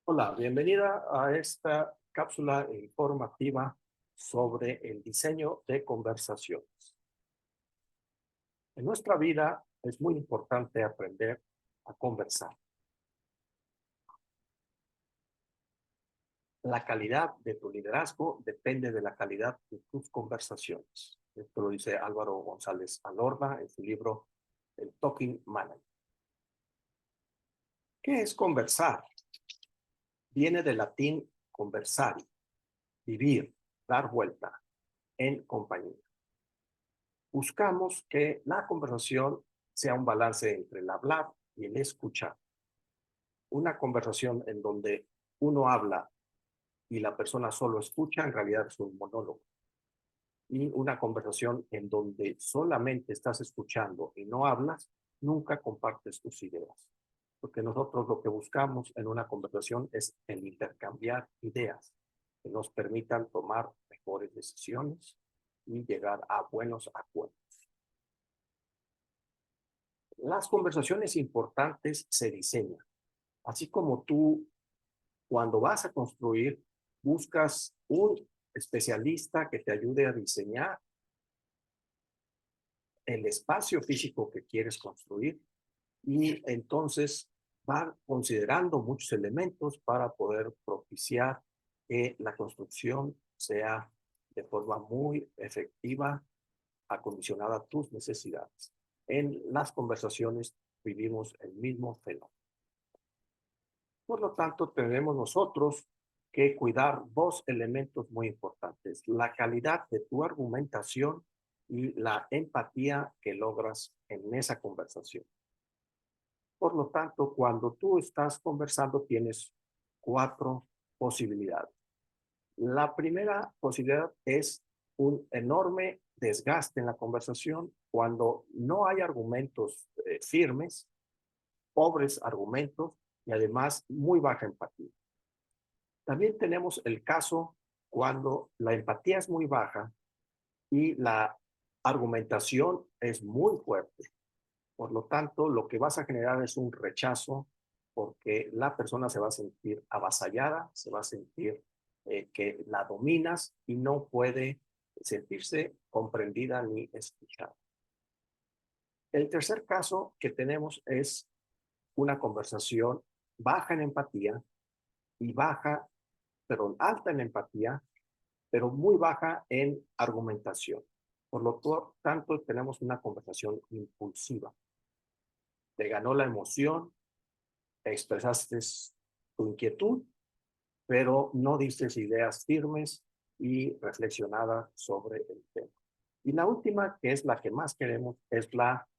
Hola, bienvenida a esta cápsula informativa sobre el diseño de conversaciones. En nuestra vida es muy importante aprender a conversar. La calidad de tu liderazgo depende de la calidad de tus conversaciones. Esto lo dice Álvaro González Alorda en su libro El Talking Manager. ¿Qué es conversar? Viene del latín conversari, vivir, dar vuelta en compañía. Buscamos que la conversación sea un balance entre el hablar y el escuchar. Una conversación en donde uno habla y la persona solo escucha, en realidad es un monólogo. Y una conversación en donde solamente estás escuchando y no hablas, nunca compartes tus ideas. Porque nosotros lo que buscamos en una conversación es el intercambiar ideas que nos permitan tomar mejores decisiones y llegar a buenos acuerdos. Las conversaciones importantes se diseñan, así como tú cuando vas a construir buscas un especialista que te ayude a diseñar el espacio físico que quieres construir y entonces va considerando muchos elementos para poder propiciar que la construcción sea de forma muy efectiva, acondicionada a tus necesidades. En las conversaciones vivimos el mismo fenómeno. Por lo tanto, tenemos nosotros que cuidar dos elementos muy importantes: la calidad de tu argumentación y la empatía que logras en esa conversación. Por lo tanto, cuando tú estás conversando, tienes cuatro posibilidades. La primera posibilidad es un enorme desgaste en la conversación cuando no hay argumentos firmes, pobres argumentos y además muy baja empatía. También tenemos el caso cuando la empatía es muy baja y la argumentación es muy fuerte. Por lo tanto, lo que vas a generar es un rechazo porque la persona se va a sentir avasallada, se va a sentir que la dominas y no puede sentirse comprendida ni escuchada. El tercer caso que tenemos es una conversación baja en empatía y baja, perdón, alta en empatía, pero muy baja en argumentación. Por lo tanto, tenemos una conversación impulsiva. Te ganó la emoción, expresaste tu inquietud, pero no diste ideas firmes y reflexionadas sobre el tema. Y la última, que es la que más queremos, es la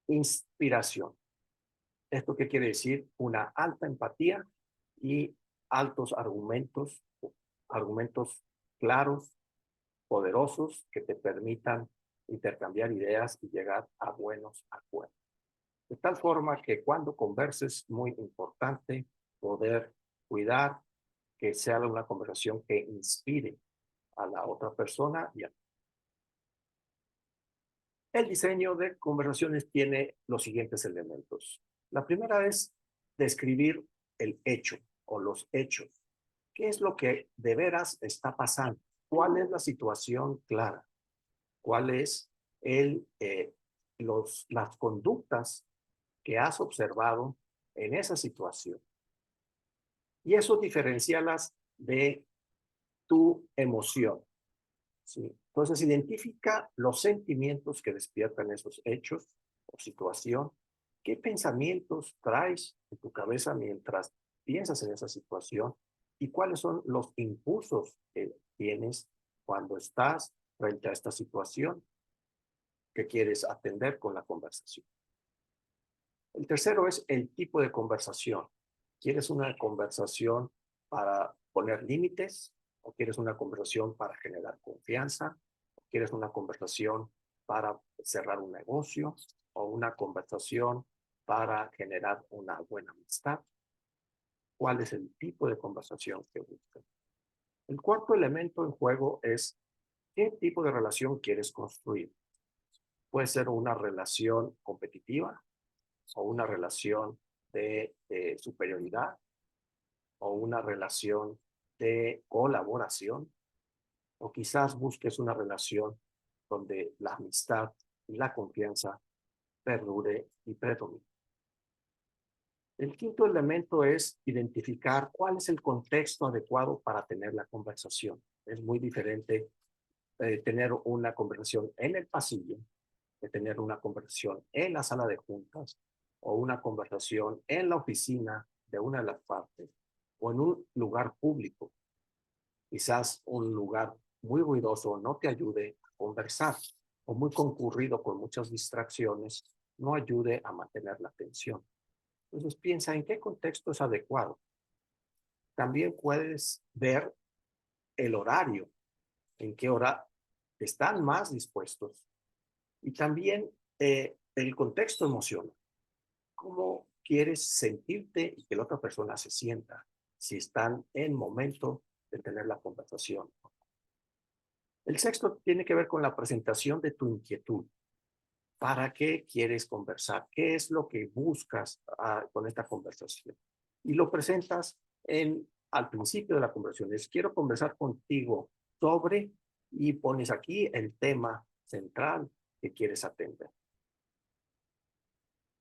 inspiración. ¿Esto qué quiere decir? Una alta empatía y altos argumentos, argumentos claros, poderosos, que te permitan intercambiar ideas y llegar a buenos acuerdos. De tal forma que cuando converses, muy importante poder cuidar que sea una conversación que inspire a la otra persona. El diseño de conversaciones tiene los siguientes elementos. La primera es describir el hecho o los hechos. ¿Qué es lo que de veras está pasando? ¿Cuál es la situación clara? ¿Cuál es las conductas que has observado en esa situación? Y eso diferencialas de tu emoción, ¿sí? Entonces, identifica los sentimientos que despiertan esos hechos o situación. ¿Qué pensamientos traes en tu cabeza mientras piensas en esa situación? ¿Y cuáles son los impulsos que tienes cuando estás frente a esta situación que quieres atender con la conversación? El tercero es el tipo de conversación. ¿Quieres una conversación para poner límites? ¿O quieres una conversación para generar confianza? ¿O quieres una conversación para cerrar un negocio? ¿O una conversación para generar una buena amistad? ¿Cuál es el tipo de conversación que buscas? El cuarto elemento en juego es qué tipo de relación quieres construir. Puede ser una relación competitiva o una relación de superioridad o una relación de colaboración, o quizás busques una relación donde la amistad y la confianza perdure y predomine. El quinto elemento es identificar cuál es el contexto adecuado para tener la conversación. Es muy diferente tener una conversación en el pasillo, de tener una conversación en la sala de juntas o una conversación en la oficina de una de las partes o en un lugar público. Quizás un lugar muy ruidoso no te ayude a conversar o muy concurrido con muchas distracciones no ayude a mantener la atención. Entonces piensa en qué contexto es adecuado. También puedes ver el horario, en qué hora están más dispuestos y también el contexto emocional. ¿Cómo quieres sentirte y que la otra persona se sienta si están en momento de tener la conversación? El sexto tiene que ver con la presentación de tu inquietud. ¿Para qué quieres conversar? ¿Qué es lo que buscas con esta conversación? Y lo presentas al principio de la conversación. Es, quiero conversar contigo sobre, y pones aquí el tema central que quieres atender.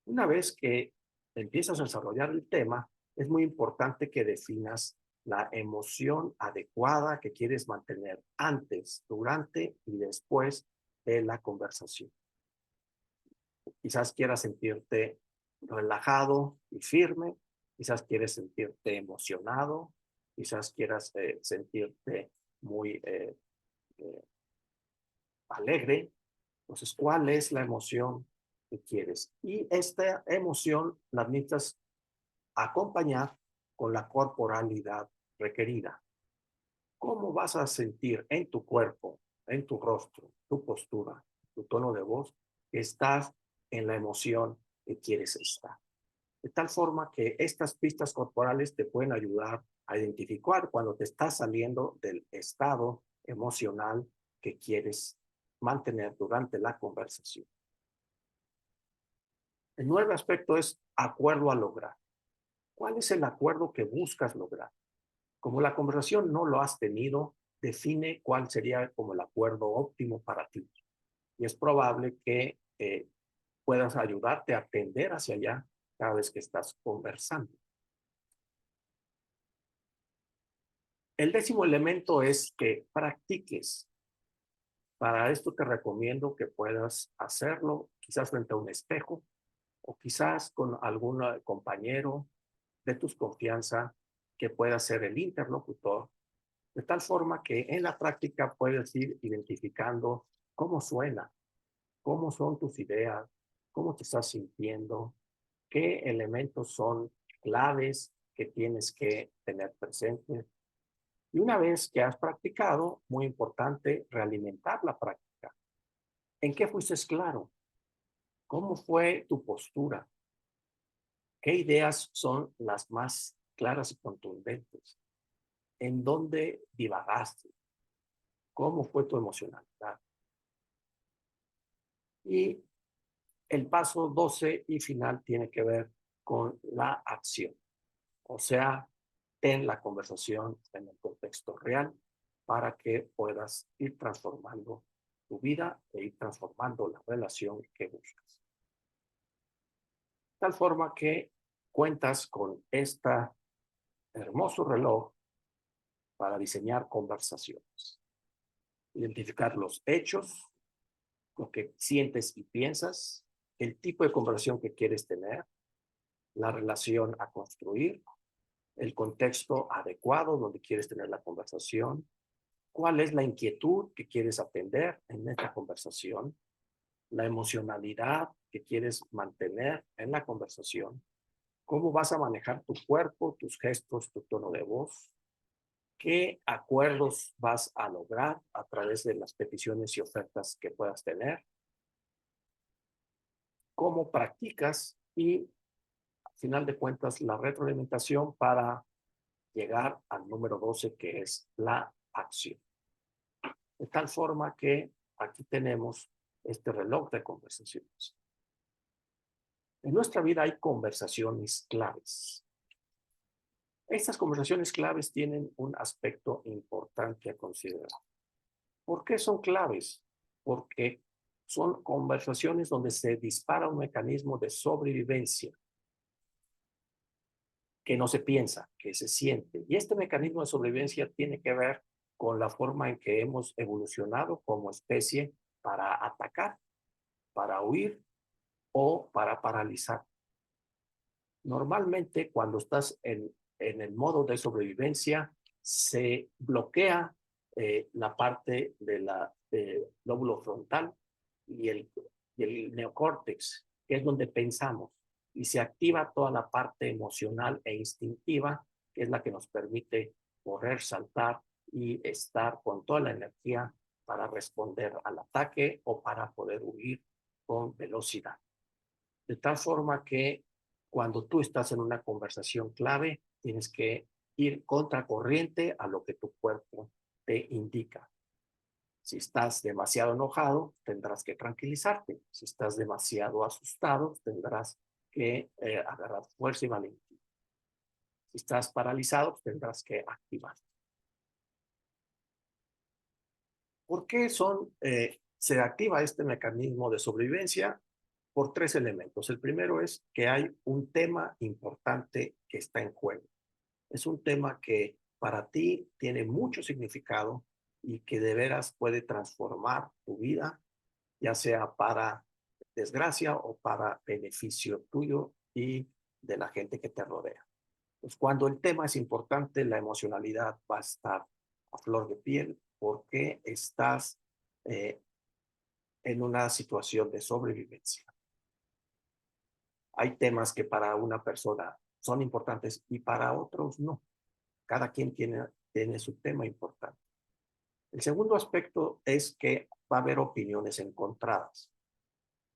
Una vez que empiezas a desarrollar el tema, es muy importante que definas la emoción adecuada que quieres mantener antes, durante y después de la conversación. Quizás quieras sentirte relajado y firme, quizás quieres sentirte emocionado, quizás quieras sentirte muy eh, alegre. Entonces, ¿cuál es la emoción que quieres? Y esta emoción la necesitas acompañar con la corporalidad requerida. ¿Cómo vas a sentir en tu cuerpo, en tu rostro, tu postura, tu tono de voz, que estás en la emoción que quieres estar? De tal forma que estas pistas corporales te pueden ayudar a identificar cuando te estás saliendo del estado emocional que quieres mantener durante la conversación. El nuevo aspecto es acuerdo a lograr. ¿Cuál es el acuerdo que buscas lograr? Como la conversación no lo has tenido, define cuál sería como el acuerdo óptimo para ti. Y es probable que puedas ayudarte a atender hacia allá cada vez que estás conversando. El décimo elemento es que practiques. Para esto te recomiendo que puedas hacerlo quizás frente a un espejo o quizás con algún compañero de tu confianza que pueda ser el interlocutor, de tal forma que en la práctica puedes ir identificando cómo suena, cómo son tus ideas, cómo te estás sintiendo, qué elementos son claves que tienes que tener presentes. Y una vez que has practicado, muy importante, realimentar la práctica. ¿En qué fuiste claro? ¿Cómo fue tu postura? ¿Qué ideas son las más claras y contundentes? ¿En dónde divagaste? ¿Cómo fue tu emocionalidad? Y el paso 12 y final tiene que ver con la acción. O sea, en la conversación, en el contexto real, para que puedas ir transformando tu vida e ir transformando la relación que buscas. Tal forma que cuentas con este hermoso reloj para diseñar conversaciones. Identificar los hechos, lo que sientes y piensas, el tipo de conversación que quieres tener, la relación a construir, el contexto adecuado donde quieres tener la conversación, cuál es la inquietud que quieres atender en esta conversación, la emocionalidad que quieres mantener en la conversación, cómo vas a manejar tu cuerpo, tus gestos, tu tono de voz, qué acuerdos vas a lograr a través de las peticiones y ofertas que puedas tener, cómo practicas y, al final de cuentas, la retroalimentación para llegar al número 12, que es la acción. De tal forma que aquí tenemos este reloj de conversaciones. En nuestra vida hay conversaciones claves. Estas conversaciones claves tienen un aspecto importante a considerar. ¿Por qué son claves? Porque son conversaciones donde se dispara un mecanismo de sobrevivencia que no se piensa, que se siente. Y este mecanismo de sobrevivencia tiene que ver con la forma en que hemos evolucionado como especie para atacar, para huir o para paralizar. Normalmente cuando estás en el modo de sobrevivencia, se bloquea la parte de la lóbulo frontal y el neocórtex, que es donde pensamos, y se activa toda la parte emocional e instintiva, que es la que nos permite correr, saltar y estar con toda la energía para responder al ataque o para poder huir con velocidad. De tal forma que cuando tú estás en una conversación clave, tienes que ir contracorriente a lo que tu cuerpo te indica. Si estás demasiado enojado, tendrás que tranquilizarte. Si estás demasiado asustado, tendrás que agarrar fuerza y valentía. Si estás paralizado, tendrás que activar. ¿Por qué se activa este mecanismo de sobrevivencia? Por tres elementos. El primero es que hay un tema importante que está en juego. Es un tema que para ti tiene mucho significado y que de veras puede transformar tu vida, ya sea para desgracia o para beneficio tuyo y de la gente que te rodea. Pues cuando el tema es importante, la emocionalidad va a estar a flor de piel porque estás eh, en una situación de sobrevivencia. Hay temas que para una persona son importantes y para otros no. Cada quien tiene su tema importante. El segundo aspecto es que va a haber opiniones encontradas.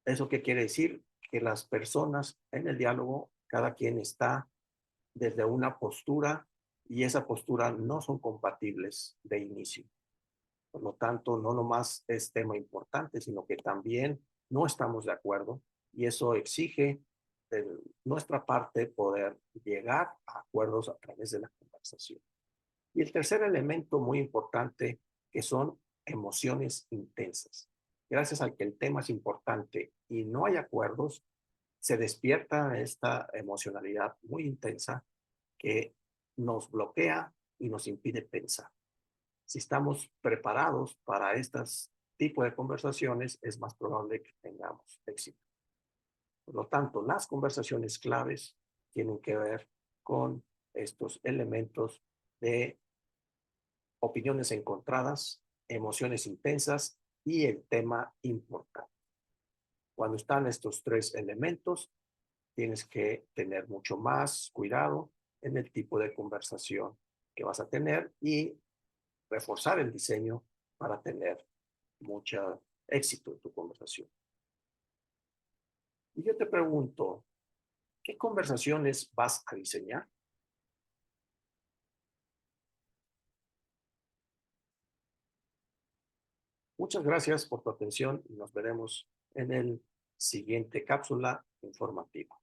¿Eso qué quiere decir? Que las personas en el diálogo, cada quien está desde una postura y esa postura no son compatibles de inicio. Por lo tanto, no nomás es tema importante, sino que también no estamos de acuerdo y eso exige de nuestra parte poder llegar a acuerdos a través de la conversación. Y el tercer elemento muy importante que son emociones intensas. Gracias al que el tema es importante y no hay acuerdos, se despierta esta emocionalidad muy intensa que nos bloquea y nos impide pensar. Si estamos preparados para estos tipos de conversaciones, es más probable que tengamos éxito. Por lo tanto, las conversaciones claves tienen que ver con estos elementos de opiniones encontradas, emociones intensas y el tema importante. Cuando están estos tres elementos, tienes que tener mucho más cuidado en el tipo de conversación que vas a tener y reforzar el diseño para tener mucho éxito en tu conversación. Y yo te pregunto, ¿qué conversaciones vas a diseñar? Muchas gracias por tu atención y nos veremos en el siguiente cápsula informativa.